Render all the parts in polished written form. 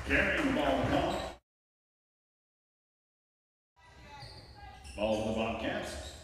Carrying the ball caught. Ball to the Bobcats.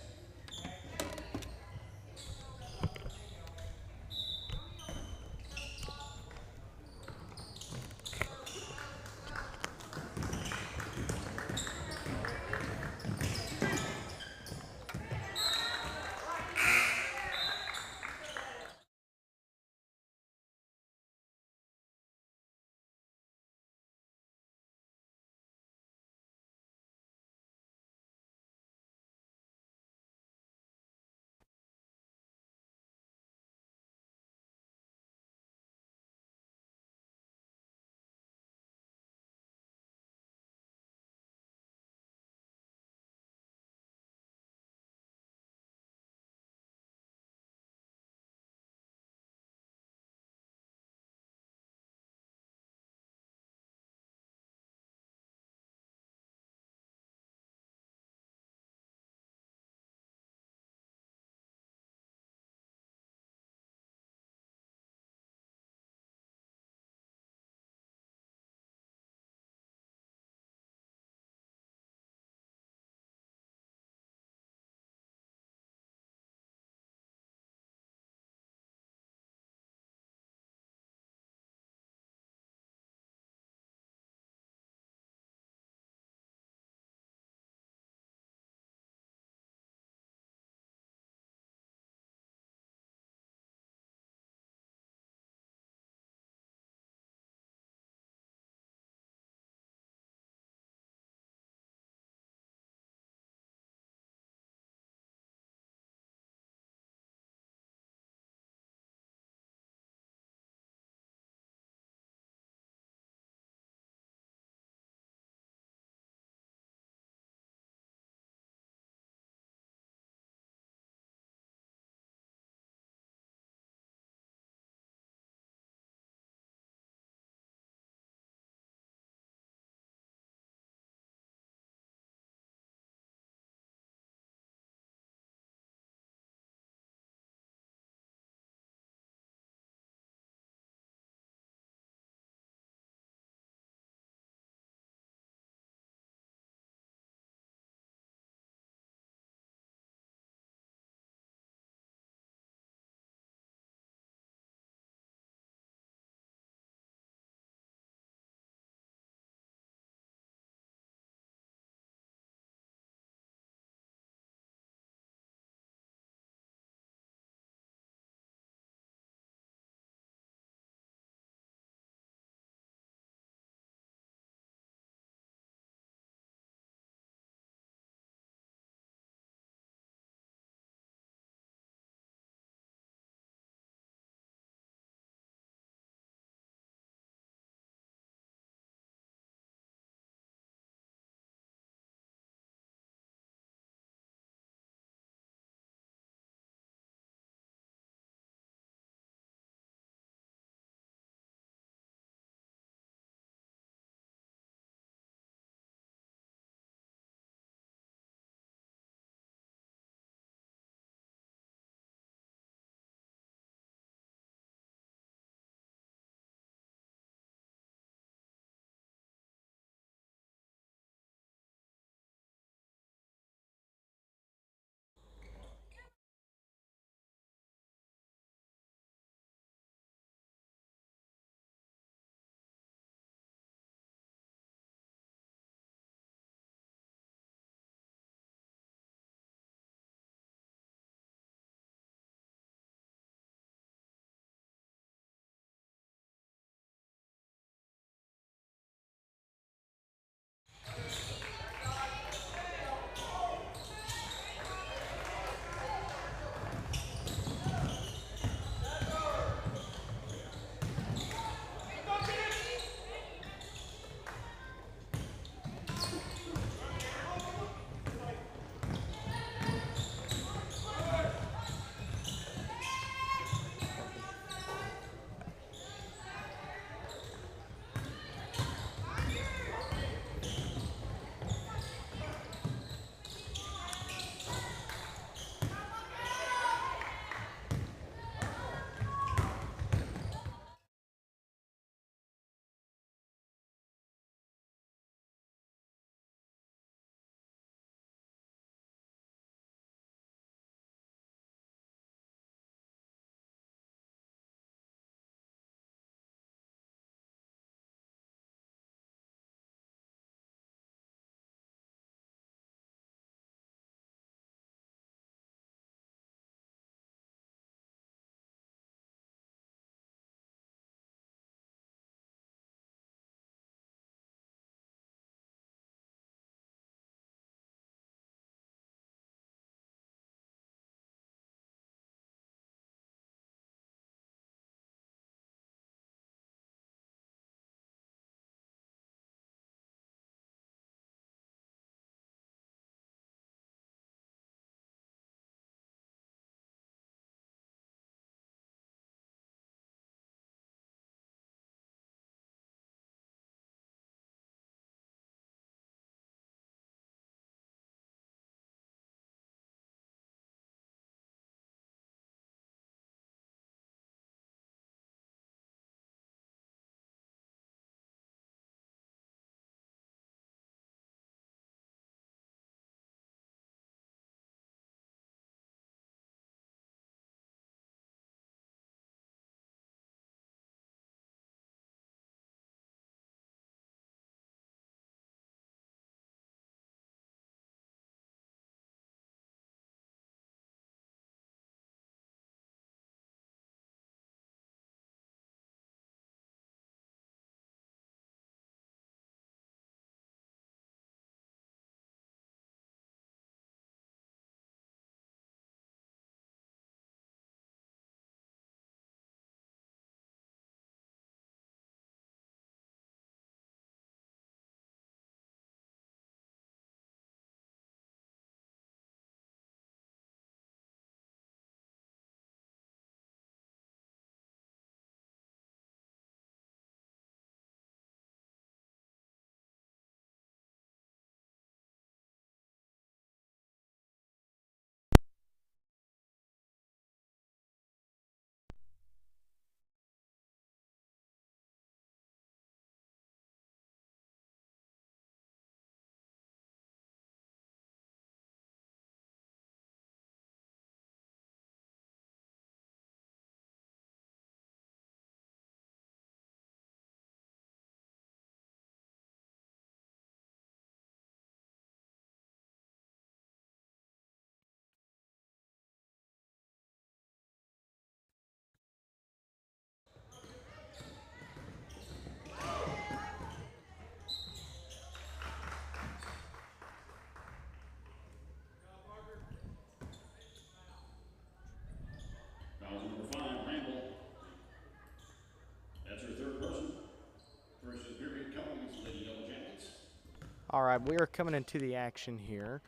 All right, we are coming into the action here.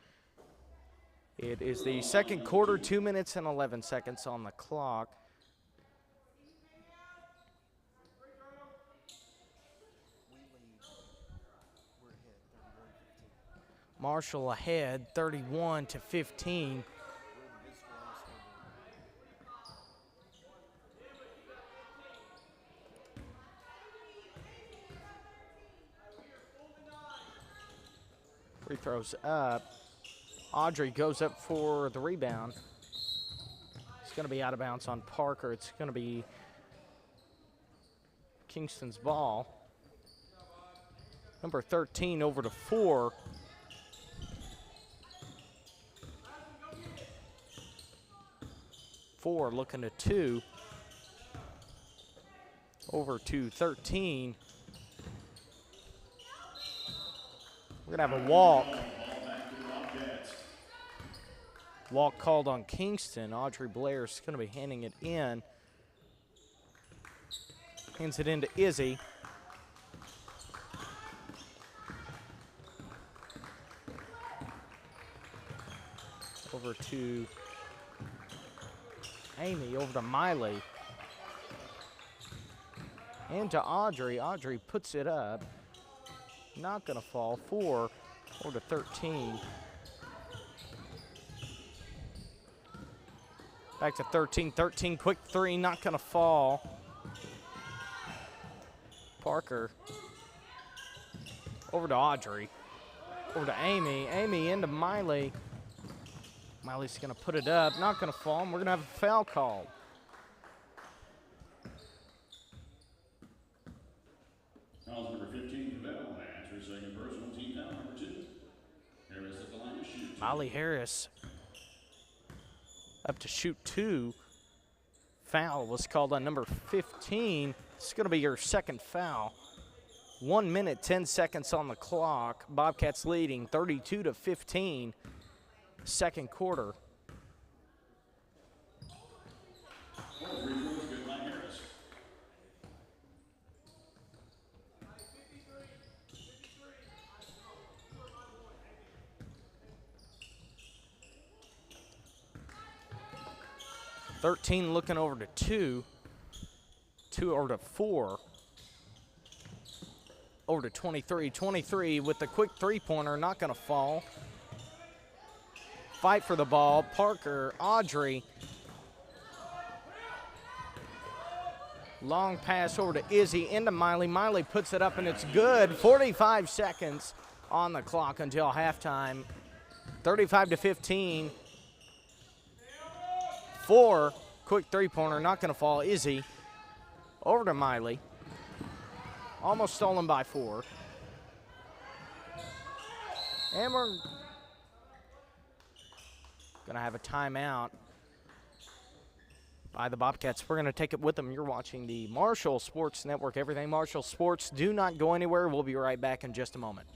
It is the second quarter, 2 minutes and 11 seconds on the clock. Marshall ahead, 31-15. Free throws up. Audrey goes up for the rebound. It's going to be out of bounds on Parker. It's going to be Kingston's ball. Number 13 over to 4. Four looking to 2. Over to 13. We're going to have a walk. Walk called on Kingston. Audrey Blair's going to be handing it in. Hands it into Izzy. Over to Amy, over to Miley. And to Audrey. Audrey puts it up. Not going to fall. 4 over to 13. Back to 13. 13, quick 3, not going to fall. Parker. Over to Audrey. Over to Amy. Amy into Miley. Miley's going to put it up. Not going to fall, and we're going to have a foul called. Foul number 15, Bell. That's her second personal, team foul number 2. Harris at the line to shoot. Molly Harris up to shoot 2. Foul was called on number 15. It's going to be her second foul. 1 minute, 10 seconds on the clock. Bobcats leading 32-15. Second quarter. Free throws good by Harris. $13 looking over to 2. 2 over to 4. Over to 23. 23 with the quick three-pointer, not going to fall. Fight for the ball. Parker, Audrey. Long pass over to Izzy, into Miley. Miley puts it up, and it's good. 45 seconds on the clock until halftime. 35-15. 4, quick three-pointer, not going to fall. Izzy over to Miley. Almost stolen by 4. And we're going to have a timeout by the Bobcats. We're going to take it with them. You're watching the Marshall Sports Network. Everything Marshall Sports. Do not go anywhere. We'll be right back in just a moment.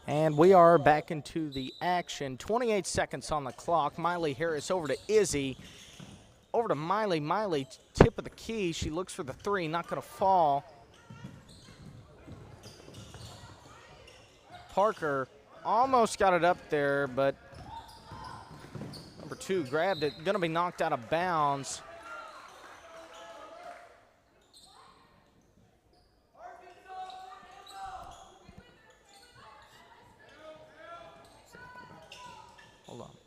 And we are back into the action. 28 seconds on the clock. Miley Harris over to Izzy. Over to Miley. Miley, tip of the key. She looks for the 3, not going to fall. Parker almost got it up there, but number 2 grabbed it. Going to be knocked out of bounds. Hold on.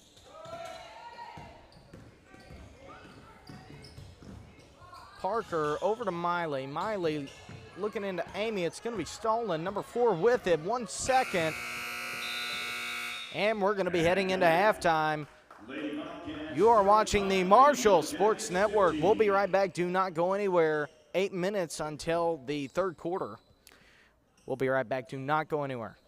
Parker over to Miley. Miley looking into Amy. It's going to be stolen. Number 4 with it. 1 second. And we're going to be heading into halftime. You are watching the Marshall Sports Network. We'll be right back. Do not go anywhere. 8 minutes until the third quarter. We'll be right back. Do not go anywhere.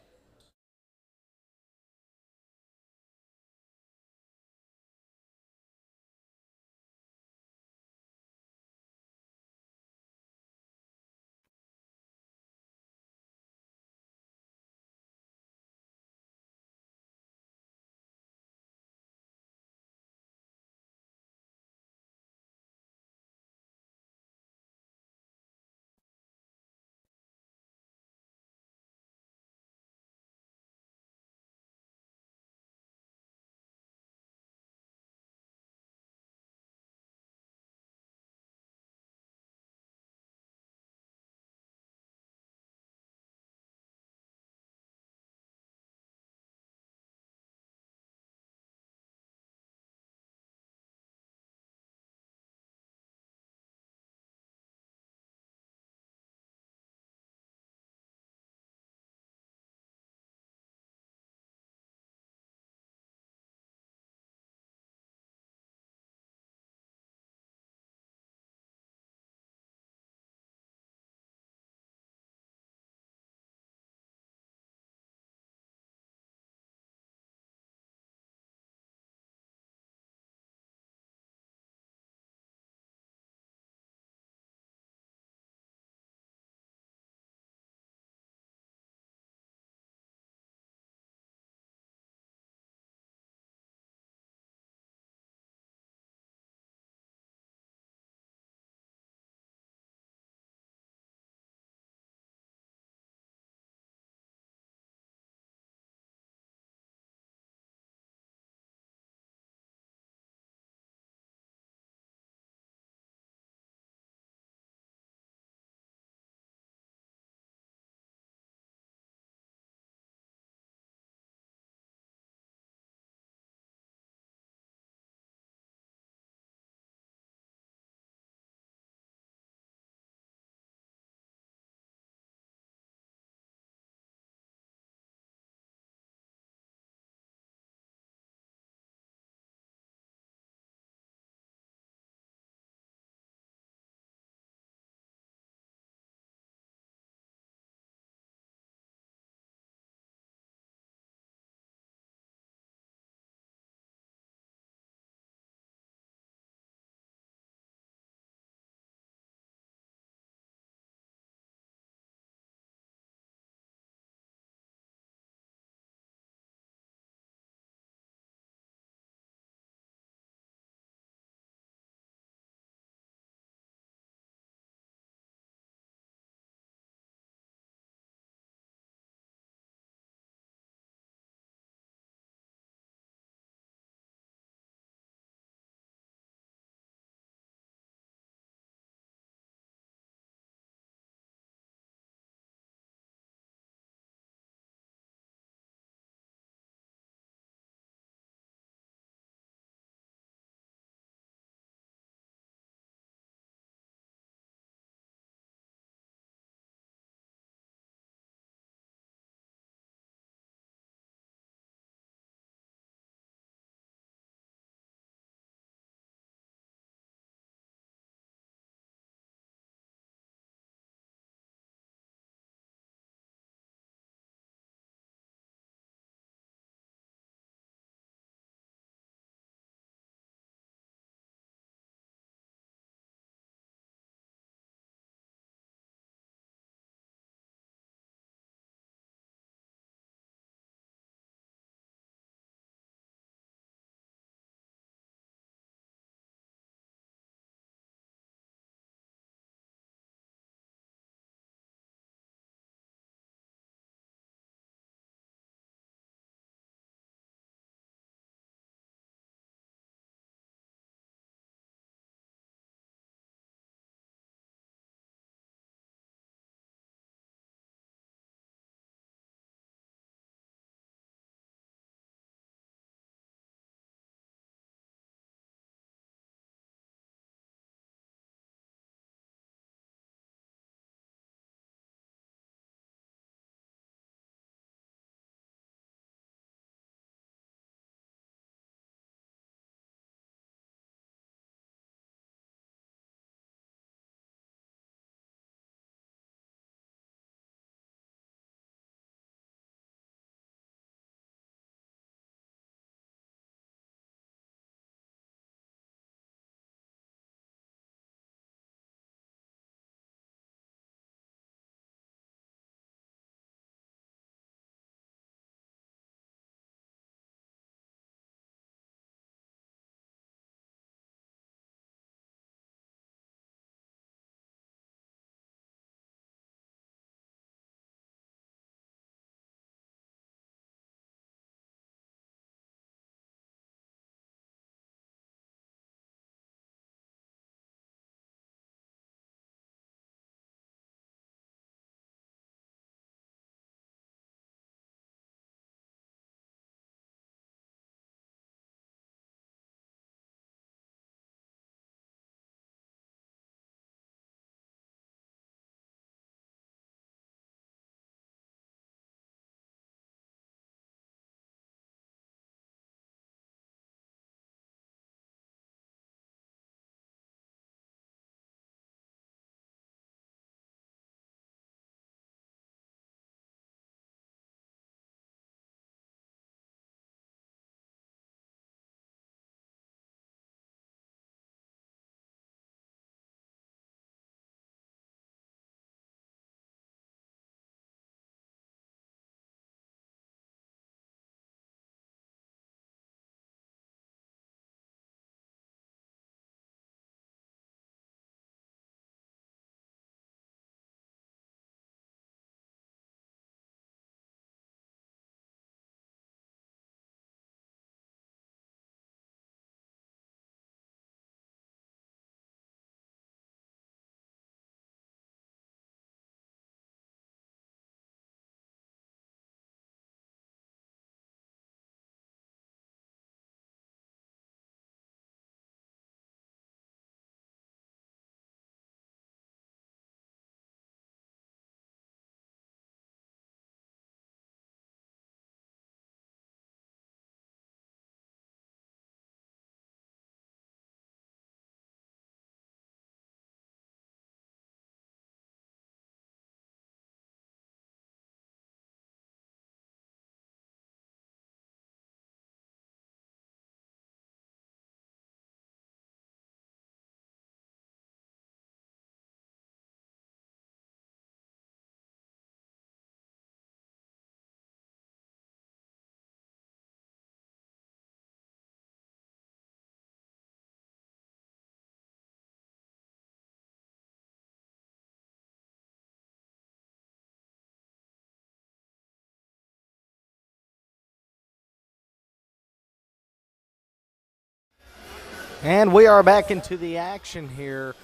And we are back into the action here.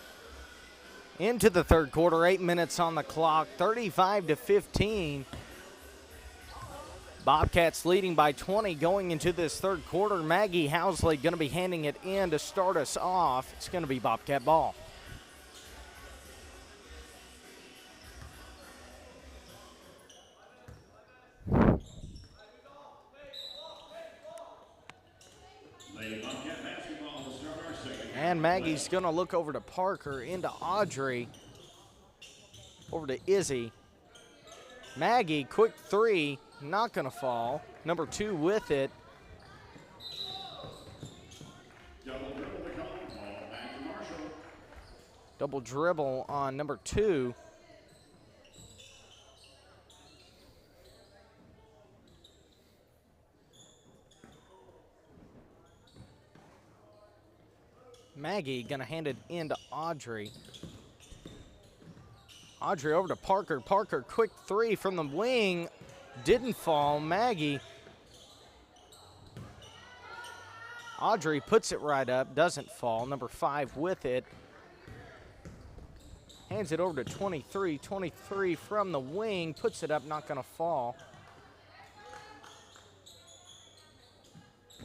Into the third quarter, 8 minutes on the clock, 35-15. Bobcats leading by 20 going into this third quarter. Maggie Housley going to be handing it in to start us off. It's going to be Bobcat ball. And Maggie's going to look over to Parker, into Audrey, over to Izzy. Maggie, quick three, not going to fall. Number 2 with it. Double dribble on number 2. Maggie going to hand it in to Audrey. Audrey over to Parker. Parker, quick three from the wing. Didn't fall. Maggie. Audrey puts it right up. Doesn't fall. Number 5 with it. Hands it over to 23. 23 from the wing. Puts it up. Not going to fall.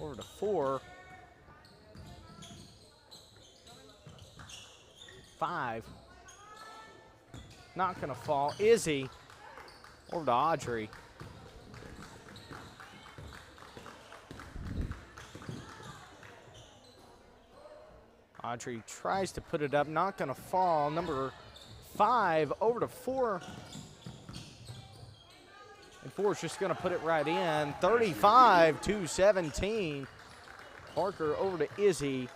Over to 4. 5. Not going to fall. Izzy over to Audrey. Audrey tries to put it up. Not going to fall. Number 5 over to 4. And 4 is just going to put it right in. 35-17. Parker over to Izzy.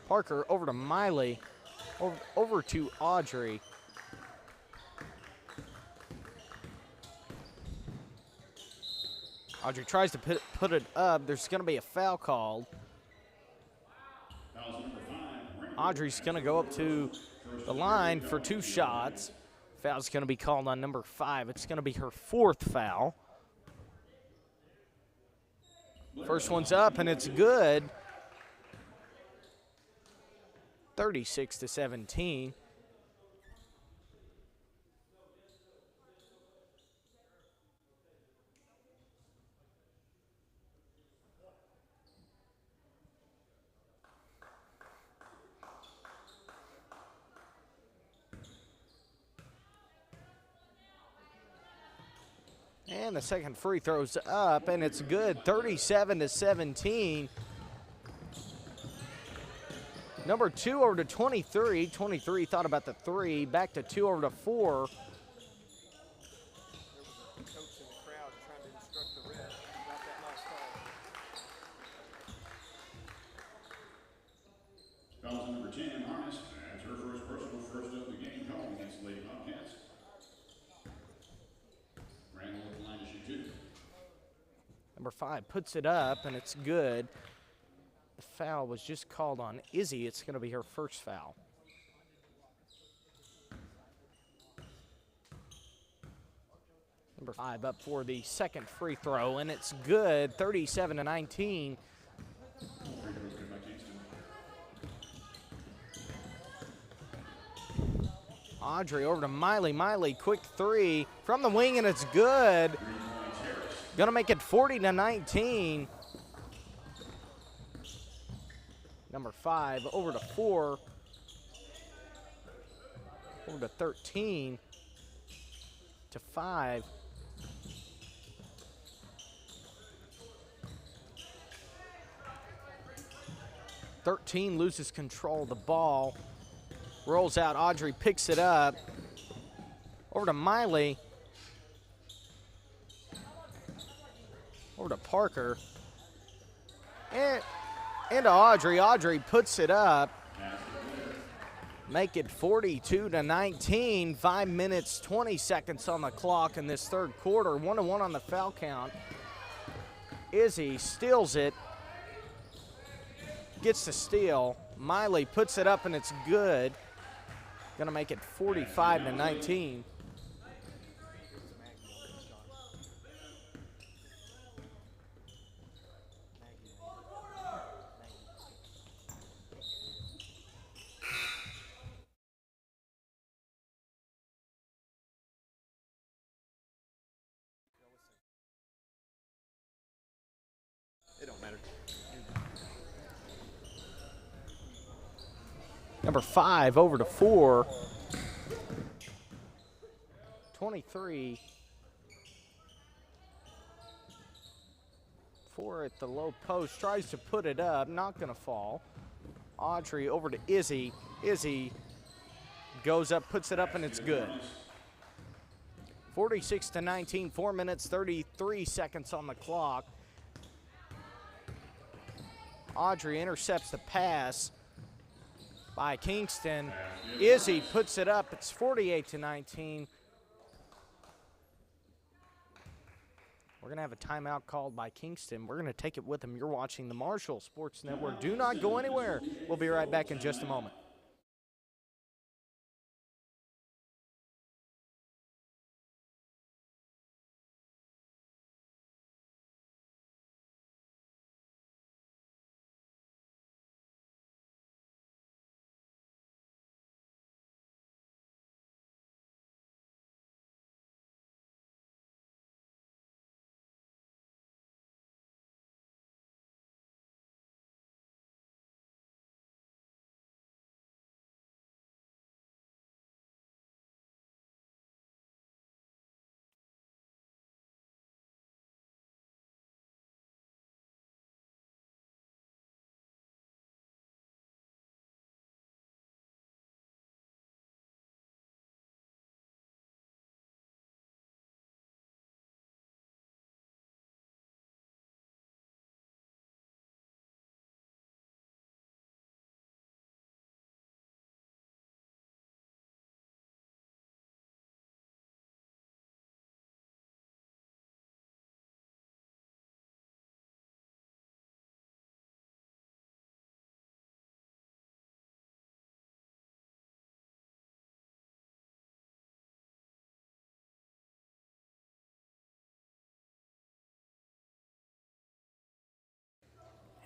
Parker over to Miley, over to Audrey. Audrey tries to put it up. There's going to be a foul called. Audrey's going to go up to the line for 2 shots. Foul's going to be called on number 5. It's going to be her 4th foul. First one's up, and it's good. 36-17. And the second free throw's up, and it's good. 37-17. Number 2 over to 23. 23 thought about the 3. Back to 2 over to 4. Fouls number 10, Harness. That's her first personal, first of the game, calling against the Lady Bobcats. Randall at the line to shoot 2. Number 5 puts it up, and it's good. The foul was just called on Izzy. It's going to be her first foul. Number 5 up for the second free throw, and it's good. 37-19. Audrey over to Miley. Miley, quick 3 from the wing, and it's good. Going to make it 40-19. Number 5 over to 4. Over to 13. To 5. "13 loses control of the ball. Rolls out. Audrey picks it up. Over to Miley. Over to Parker. And to Audrey. Audrey puts it up. Make it 42-19. 5 minutes, 20 seconds on the clock in this third quarter. 1-1 on the foul count. Izzy steals it. Gets the steal. Miley puts it up, and it's good. Going to make it 45-19. Number 5 over to 4. 23. 4 at the low post, tries to put it up, not gonna fall. Audrey over to Izzy. Izzy goes up, puts it up, and it's good. 46-19, 4 minutes, 33 seconds on the clock. Audrey intercepts the pass by Kingston. Izzy puts it up, it's 48-19. We're going to have a timeout called by Kingston. We're going to take it with them. You're watching the Marshall Sports Network. Do not go anywhere. We'll be right back in just a moment.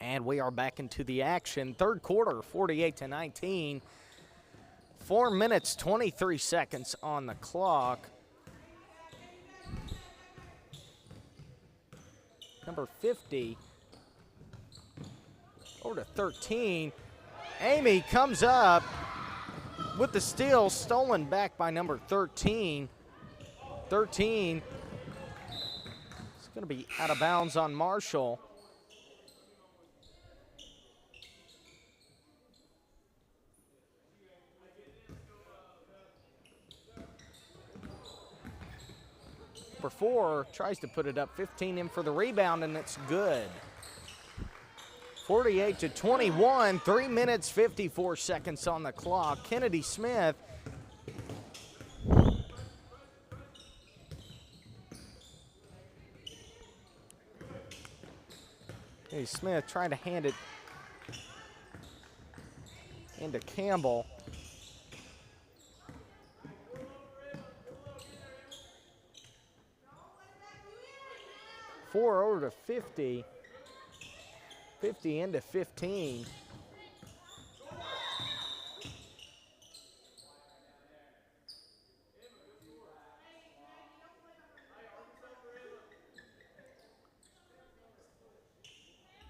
And we are back into the action. Third quarter, 48-19. 4 minutes, 23 seconds on the clock. Number 50 over to 13. Amy comes up with the steal, stolen back by number 13. 13 is going to be out of bounds on Marshall. Number 4 tries to put it up, 15 in for the rebound, and it's good. 48-21, 3 minutes, 54 seconds on the clock. Kennedy Smith Smith trying to hand it into Campbell. Four over to 50. 50 into 15.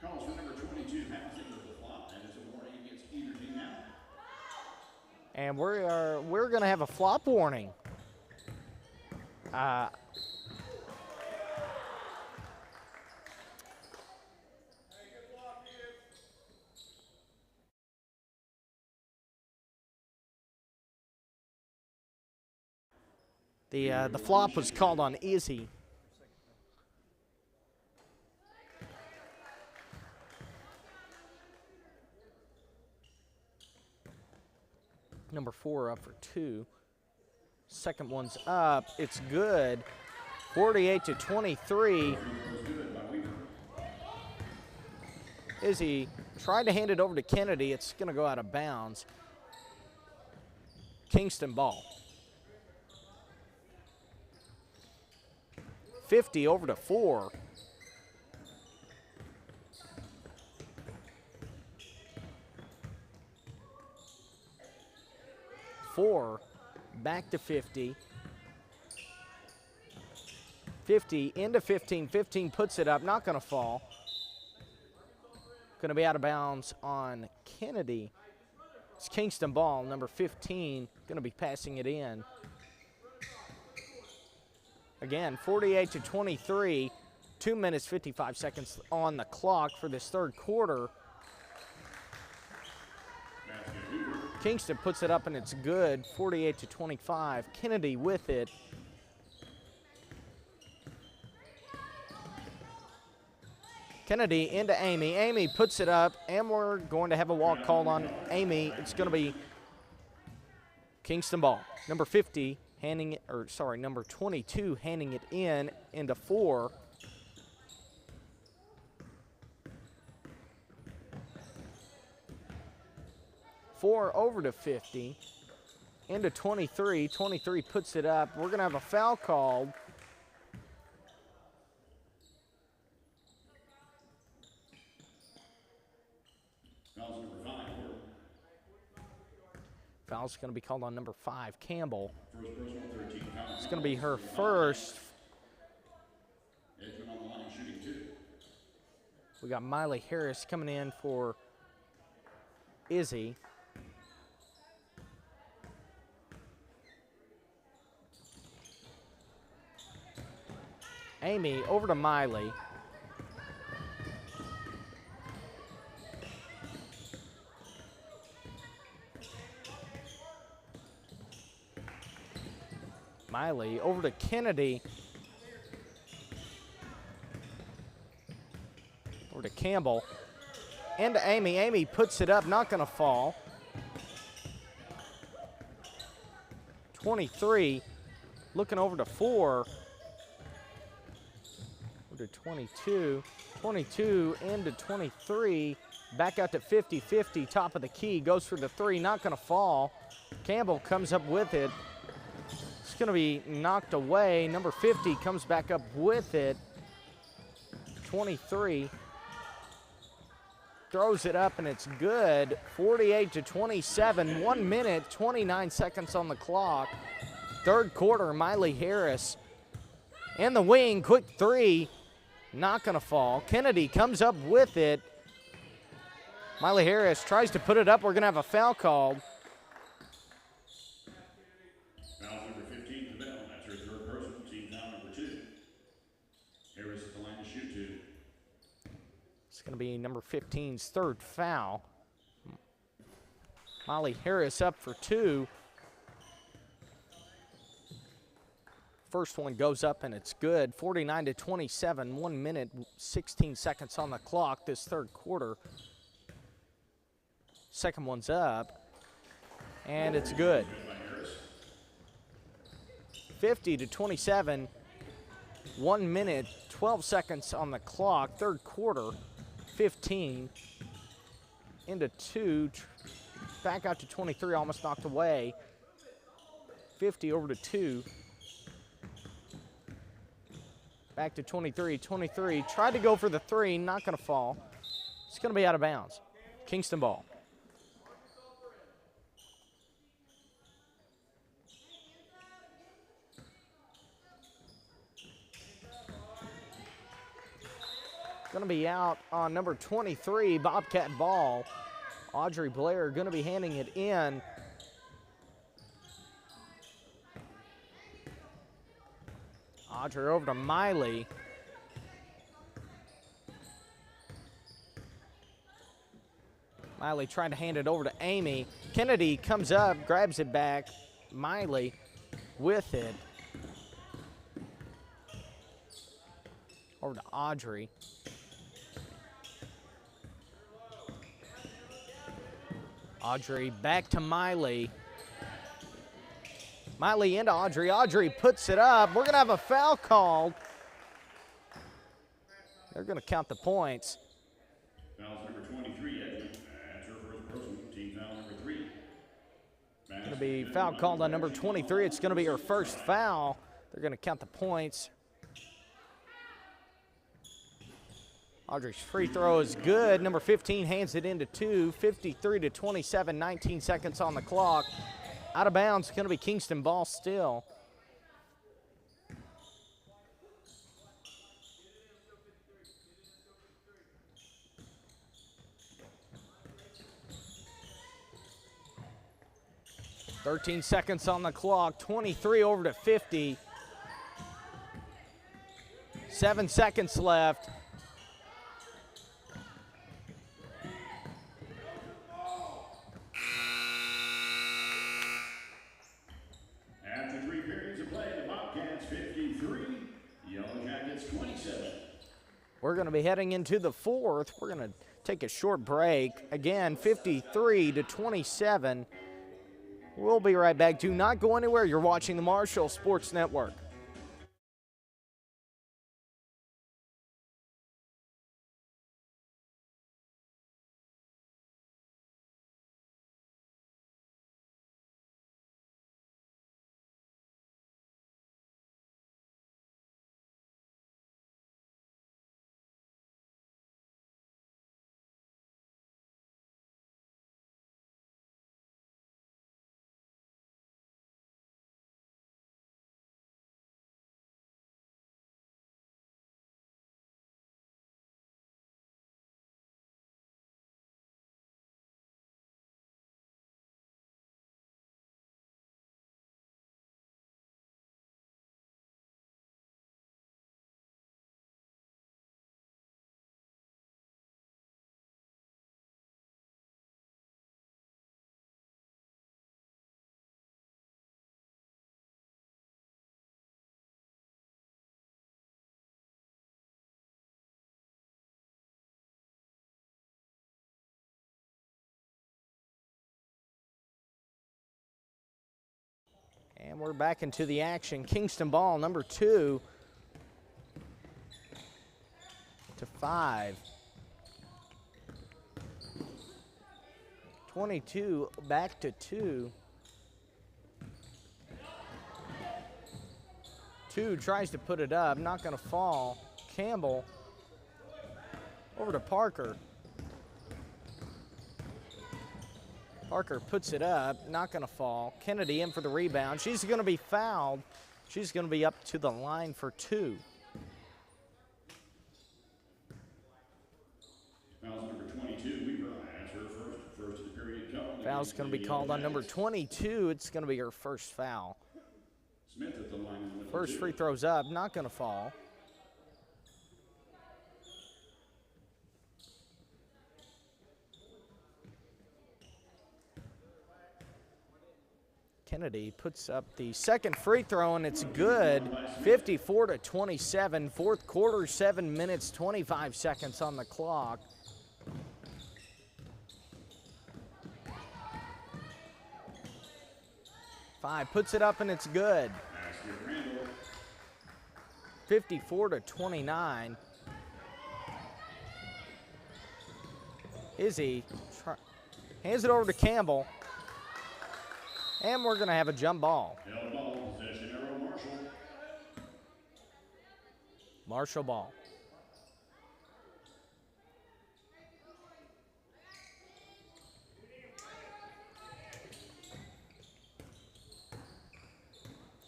Calls for number 22, passing with the flop, and it's a warning against either team now. And we're going to have a flop warning. The flop was called on Izzy. Number 4 up for 2. Second one's up. It's good. 48-23. Izzy tried to hand it over to Kennedy. It's going to go out of bounds. Kingston ball. 50 over to 4. Four back to 50. 50 into 15. 15 puts it up. Not going to fall. Going to be out of bounds on Kennedy. It's Kingston ball, number 15, going to be passing it in. Again, 48-23, 2 minutes, 55 seconds on the clock for this third quarter. Kingston puts it up and it's good, 48-25. Kennedy with it. Kennedy into Amy. Amy puts it up, and we're going to have a walk called on Amy. It's going to be Kingston ball. Number 50 handing it, or sorry, number 22 handing it in into 4. Over to 50, into 23. 23 puts it up. We're going to have a foul called. Foul's going to be called on number 5, Campbell. It's going to be her first. We got Miley Harris coming in for Izzy. Amy over to Miley. Miley over to Kennedy. Over to Campbell. And to Amy. Amy puts it up, not going to fall. 23. Looking over to 4. Over to 22. 22 into 23. Back out to 50-50. Top of the key. Goes for the 3. Not going to fall. Campbell comes up with it. It's going to be knocked away. Number 50 comes back up with it. 23. Throws it up and it's good. 48-27. 1 minute, 29 seconds on the clock. Third quarter, Miley Harris. In the wing, quick 3. Not going to fall. Kennedy comes up with it. Miley Harris tries to put it up. We're going to have a foul called. Foul number 15 to Bell. That's her third personal. Team foul number 2. Harris at the line to shoot 2. It's going to be number 15's third foul. Miley Harris up for 2. First one goes up and it's good. 49-27, 1 minute, 16 seconds on the clock this third quarter. Second one's up and it's good. 50-27, 1 minute, 12 seconds on the clock. Third quarter, 15 into 2, back out to 23, almost knocked away. 50 over to 2. Back to 23. 23 tried to go for the 3, not going to fall. It's going to be out of bounds. Kingston ball. Going to be out on number 23, Bobcat ball. Audrey Blair going to be handing it in. Audrey over to Miley. Miley trying to hand it over to Amy. Kennedy comes up, grabs it back. Miley with it. Over to Audrey. Audrey back to Miley. Miley into Audrey. Audrey puts it up. We're going to have a foul called. They're going to count the points. Foul's number 23, Edwin. That's her first personal. Team foul number 3. Going to be foul called on number 23. It's going to be her first foul. They're going to count the points. Audrey's free throw is good. Number 15 hands it into 2. 53-27, 19 seconds on the clock. Out of bounds, going to be Kingston ball still. 13 seconds on the clock, 23 over to 50. 7 seconds left. After 3 periods of play, the Bobcats 53, Yellow Jackets 27. We're going to be heading into the fourth. We're going to take a short break. Again, 53 to 27. We'll be right back. Do not go anywhere. You're watching the Marshall Sports Network. And we're back into the action. Kingston ball, number 2 to 5. 22 back to 2. 2 tries to put it up, not going to fall. Campbell over to Parker. Parker puts it up, not going to fall. Kennedy in for the rebound. She's going to be fouled. She's going to be up to the line for 2. Foul's number 22, Weaver has her first of the period called. Foul's going to be called on number 22. It's going to be her first foul. Smith at the line. First free throw's up, not going to fall. Kennedy puts up the second free throw, and it's good. 54 to 27. Fourth quarter, 7 minutes, 25 seconds on the clock. Five puts it up, and it's good. 54 to 29. Izzy hands it over to Campbell. And we're going to have a jump ball. Possession arrow, Marshall. Marshall ball.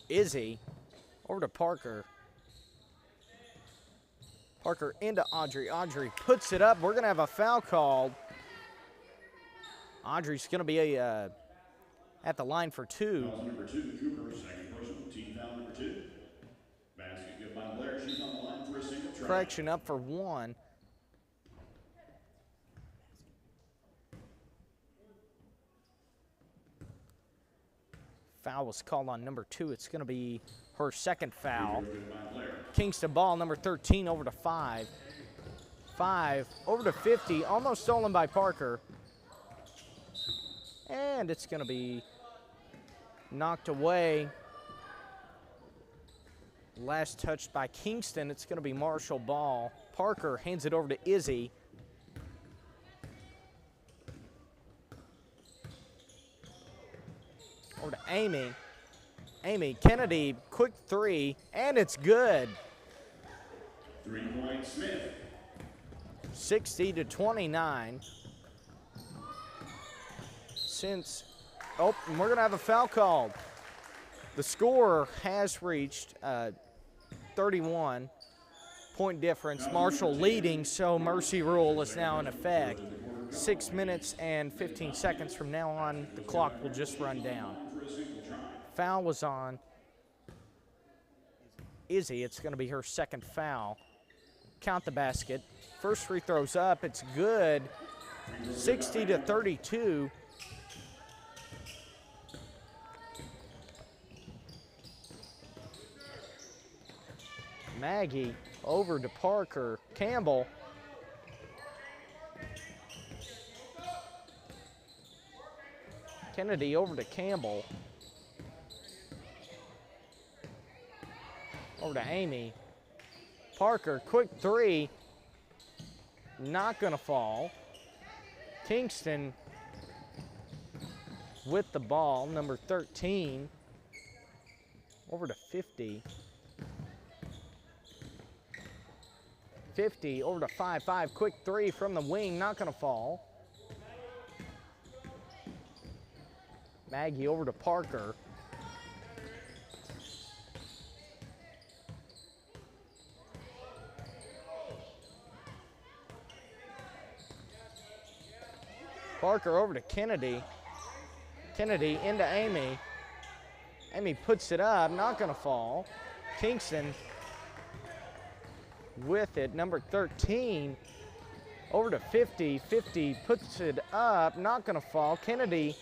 Izzy over to Parker. Parker into Audrey. Audrey puts it up. We're going to have a foul called. Audrey's going to be at the line for 2. Foul number 2, Cooper, second personal, team foul number 2. Basket good by Blair. She's on the line for a single try. Correction up for 1. Foul was called on number 2. It's going to be her second foul. Kingston ball, number 13, over to 5. 5 over to 50, almost stolen by Parker. And it's going to be knocked away. Last touched by Kingston. It's going to be Marshall ball. Parker hands it over to Izzy. Over to Amy. Amy, Kennedy, quick 3, and it's good. 3-point Smith. 60 to 29. And we're going to have a foul called. The score has reached 31 point difference. Marshall leading, so mercy rule is now in effect. 6 minutes and 15 seconds from now on, the clock will just run down. Foul was on Izzy. It's going to be her second foul. Count the basket. First free throw's up. It's good. 60-32. Maggie over to Parker. Campbell. Kennedy over to Campbell. Over to Amy. Parker, quick three. Not gonna fall. Kingston with the ball, number 13. Over to 50. 50 over to 5-5. Quick three from the wing, not gonna fall. Maggie over to Parker. Parker over to Kennedy. Kennedy into Amy. Amy puts it up, not gonna fall. Kingston with it, number 13. Over to 50. 50 puts it up, not gonna fall. Kennedy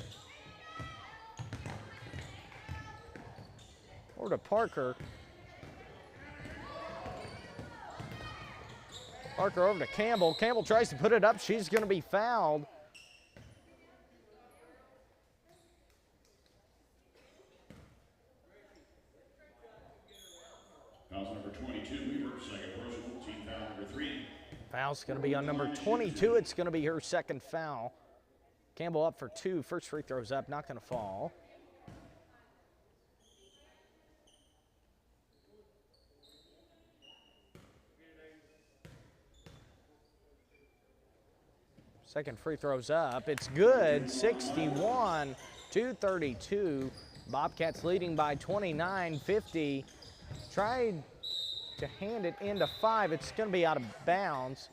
over to Parker. Parker over to Campbell. Campbell tries to put it up. She's gonna be fouled. Foul's number 22, Weaver, second personal, team foul number 3. Foul's going to be on number 22. It's going to be her second foul. Campbell up for 2. First free throw's up, not going to fall. Second free throw's up. It's good. 61-32. Bobcats leading by 29. 50. Tried to hand it into 5. It's going to be out of bounds.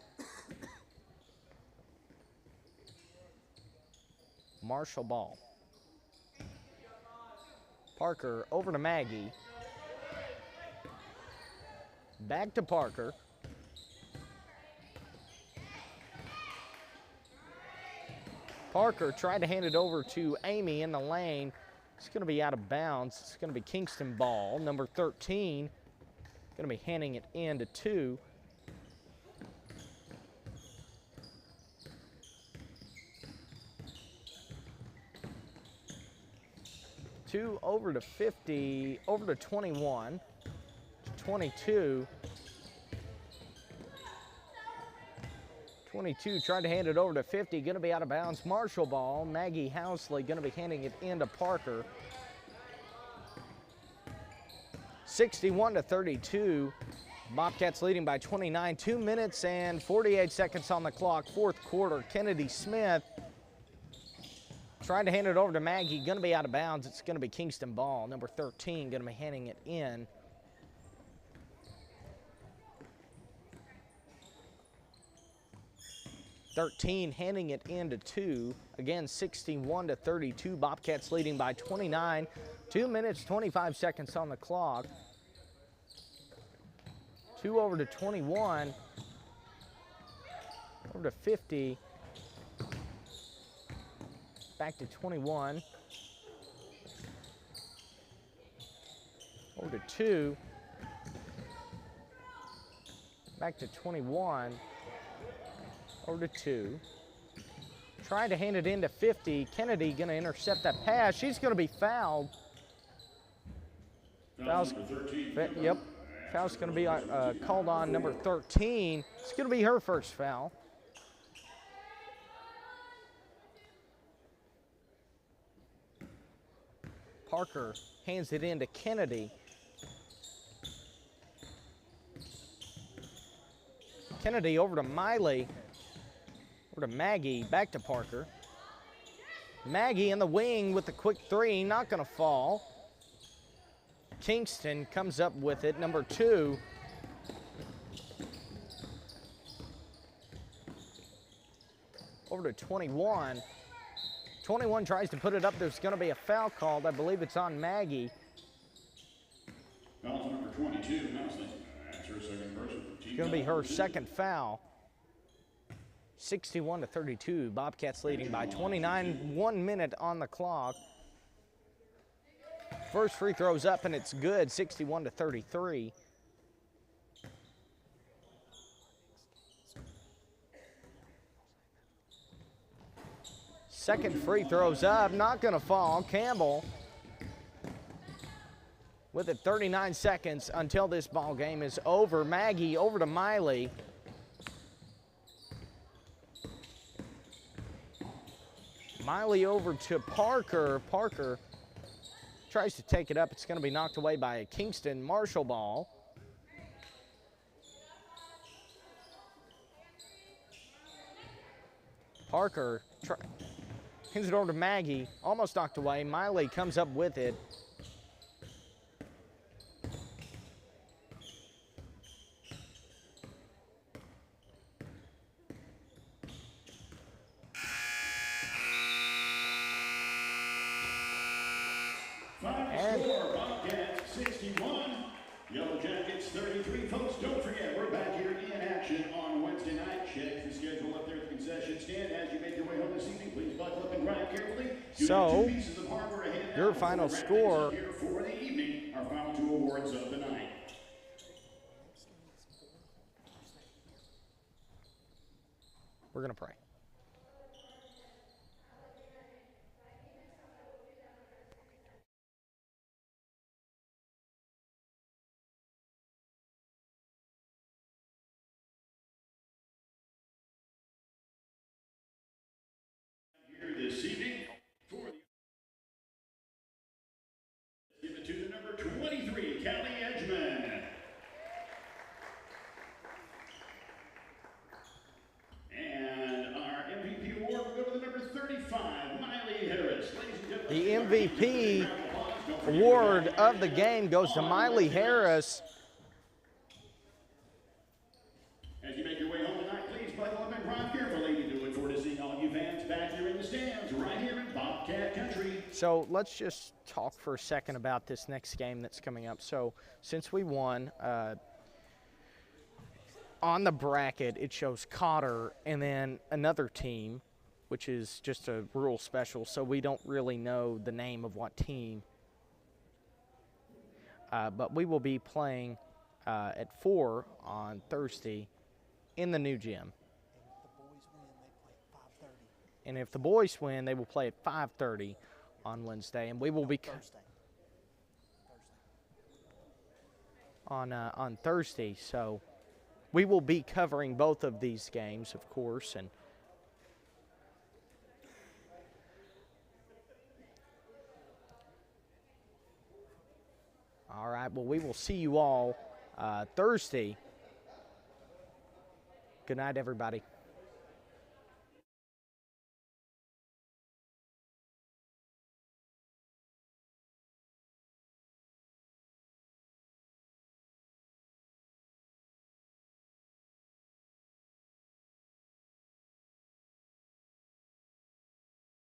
Marshall ball. Parker over to Maggie. Back to Parker. Parker tried to hand it over to Amy in the lane. It's going to be out of bounds. It's going to be Kingston ball. Number 13 going to be handing it in to 2. Two over to 50, over to 21, to 22. 22 tried to hand it over to 50, going to be out of bounds. Marshall ball. Maggie Housley going to be handing it in to Parker. 61-32. Bobcats leading by 29. 2 minutes and 48 seconds on the clock. Fourth quarter. Kennedy Smith trying to hand it over to Maggie. Going to be out of bounds. It's going to be Kingston ball. Number 13 going to be handing it in. 13 handing it into 2. Again, 61-32. Bobcats leading by 29. 2 minutes, 25 seconds on the clock. 2 over to 21. Over to 50. Back to 21. Over to 2. Back to 21. Over to 2. Trying to hand it into 50. Kennedy going to intercept that pass. She's going to be fouled. Foul's, yep. Foul's going to be called on number 13. It's going to be her first foul. Parker hands it in to Kennedy. Kennedy over to Miley. Over to Maggie, back to Parker. Maggie in the wing with the quick 3, not going to fall. Kingston comes up with it, number 2. Over to 21. 21 tries to put it up. There's going to be a foul called. I believe it's on Maggie. Foul number 22, Mousely. That's her second person. It's going to be her second foul. 61-32. Bobcats leading by 29. 1 minute on the clock. First free throw's up and it's good. 61-33. Second free throw's up, not gonna fall. Campbell with it, 39 seconds until this ball game is over. Maggie over to Miley. Miley over to Parker. Parker tries to take it up. It's gonna be knocked away by a Kingston Marshall ball. Parker hands it over to Maggie, almost knocked away. Miley comes up with it. Final score, Bobcats 61, Yellow Jackets 33. Folks, don't forget, we're back here in action on Wednesday night. Check the schedule up there at the concession stand. As you make your way home this evening, please buckle up and drive carefully. So, your final score. Here for the evening, our final two awards of the night. We're going to pray. This evening for the give it to the number 23, Callie Edgman. And our MVP award will go to the number 35, Miley Harris. The MVP award of the game goes to Miley Harris. As you make your way home tonight, please buckle up and drive carefully. We do look forward to seeing all you fans back here in the stands right here in Bobcat Country. So let's just talk for a second about this next game that's coming up. So since we won, on the bracket it shows Cotter and then another team, which is just a rural special, so we don't really know the name of what team. But we will be playing at 4 on Thursday in the new gym. And if the boys win, they will play at 5:30 on Wednesday, and we will be on Thursday. So we will be covering both of these games, of course, and all right. Well, we will see you all Thursday. Good night, everybody.